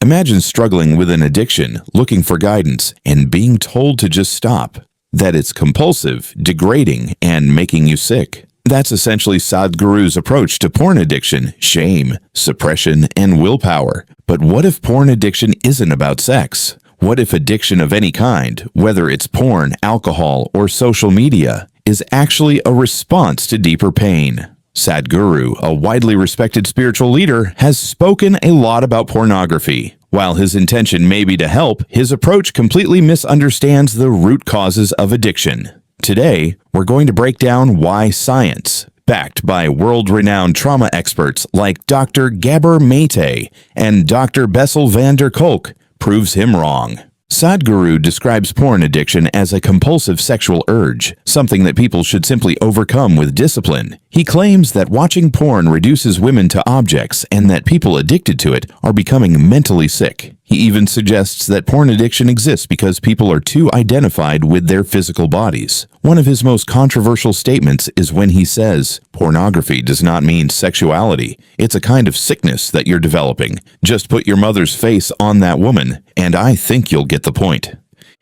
Imagine struggling with an addiction, looking for guidance, and being told to just stop. That it's compulsive, degrading, and making you sick. That's essentially Sadhguru's approach to porn addiction, shame, suppression, and willpower. But what if porn addiction isn't about sex? What if addiction of any kind, whether it's porn, alcohol, or social media, is actually a response to deeper pain? Sadhguru, a widely respected spiritual leader, has spoken a lot about pornography. While his intention may be to help, his approach completely misunderstands the root causes of addiction. Today, we're going to break down why science, backed by world-renowned trauma experts like Dr. Gabor Maté and Dr. Bessel van der Kolk, proves him wrong. Sadhguru describes porn addiction as a compulsive sexual urge, something that people should simply overcome with discipline. He claims that watching porn reduces women to objects and that people addicted to it are becoming mentally sick. He even suggests that porn addiction exists because people are too identified with their physical bodies. One of his most controversial statements is when he says, "Pornography does not mean sexuality. It's a kind of sickness that you're developing. Just put your mother's face on that woman, and I think you'll get the point."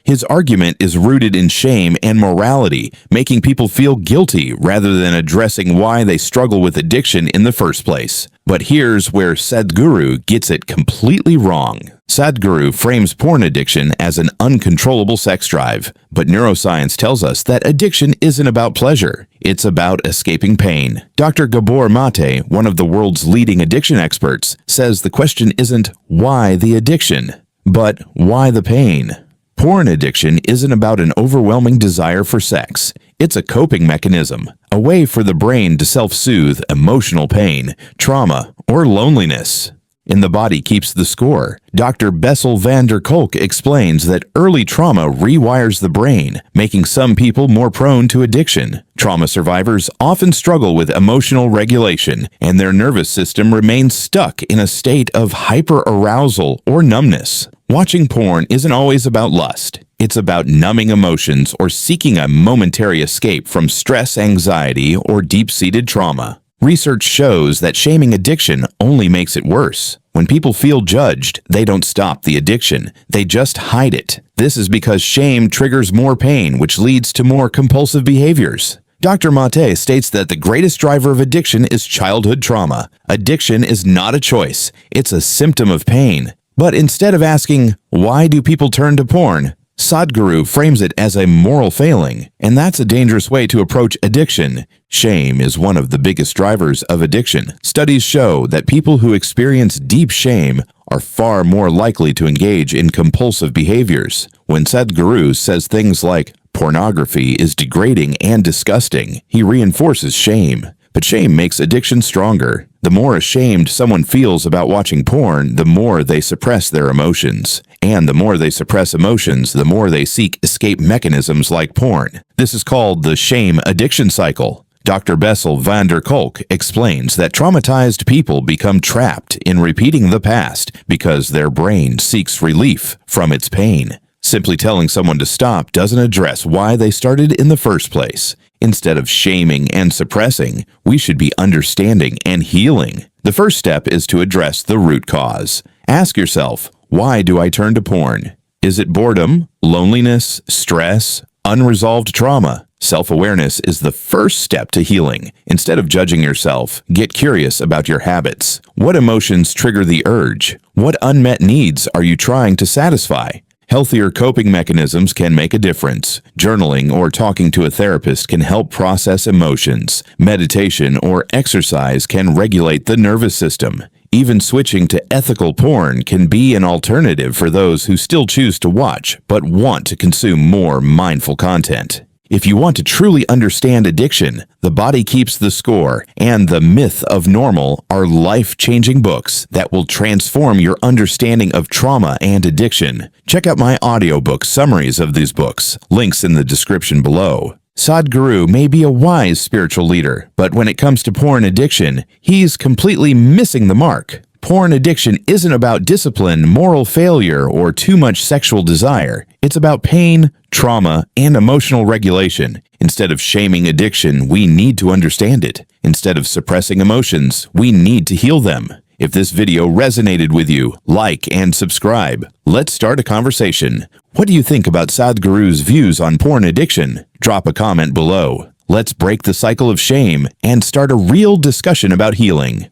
His argument is rooted in shame and morality, making people feel guilty rather than addressing why they struggle with addiction in the first place. But here's where Sadhguru gets it completely wrong. Sadhguru frames porn addiction as an uncontrollable sex drive, but neuroscience tells us that addiction isn't about pleasure. It's about escaping pain. Dr. Gabor Maté, one of the world's leading addiction experts, says the question isn't why the addiction, but why the pain. Porn addiction isn't about an overwhelming desire for sex. It's a coping mechanism, a way for the brain to self-soothe emotional pain, trauma, or loneliness. And the body keeps the score. Dr. Bessel van der Kolk explains that early trauma rewires the brain, making some people more prone to addiction. Trauma survivors often struggle with emotional regulation, and their nervous system remains stuck in a state of hyperarousal or numbness. Watching porn isn't always about lust. It's about numbing emotions or seeking a momentary escape from stress, anxiety, or deep-seated trauma. Research shows that shaming addiction only makes it worse. When people feel judged, they don't stop the addiction. They just hide it. This is because shame triggers more pain, which leads to more compulsive behaviors. Dr. Maté states that the greatest driver of addiction is childhood trauma. Addiction is not a choice. It's a symptom of pain. But instead of asking, why do people turn to porn? Sadhguru frames it as a moral failing, and that's a dangerous way to approach addiction. Shame is one of the biggest drivers of addiction. Studies show that people who experience deep shame are far more likely to engage in compulsive behaviors. When Sadhguru says things like, pornography is degrading and disgusting, he reinforces shame. But shame makes addiction stronger. The more ashamed someone feels about watching porn, the more they suppress their emotions. And the more they suppress emotions, the more they seek escape mechanisms like porn. This is called the shame addiction cycle. Dr. Bessel van der Kolk explains that traumatized people become trapped in repeating the past because their brain seeks relief from its pain. Simply telling someone to stop doesn't address why they started in the first place. Instead of shaming and suppressing, we should be understanding and healing. The first step is to address the root cause. Ask yourself, why do I turn to porn? Is it boredom, loneliness, stress, unresolved trauma? Self-awareness is the first step to healing. Instead of judging yourself, get curious about your habits. What emotions trigger the urge? What unmet needs are you trying to satisfy? Healthier coping mechanisms can make a difference. Journaling or talking to a therapist can help process emotions. Meditation or exercise can regulate the nervous system. Even switching to ethical porn can be an alternative for those who still choose to watch but want to consume more mindful content. If you want to truly understand addiction, The Body Keeps the Score and The Myth of Normal are life-changing books that will transform your understanding of trauma and addiction. Check out my audiobook summaries of these books, links in the description below. Sadhguru may be a wise spiritual leader, but when it comes to porn addiction, he's completely missing the mark. Porn addiction isn't about discipline, moral failure, or too much sexual desire. It's about pain, trauma, and emotional regulation. Instead of shaming addiction, we need to understand it. Instead of suppressing emotions, we need to heal them. If this video resonated with you, like and subscribe. Let's start a conversation. What do you think about Sadhguru's views on porn addiction? Drop a comment below. Let's break the cycle of shame and start a real discussion about healing.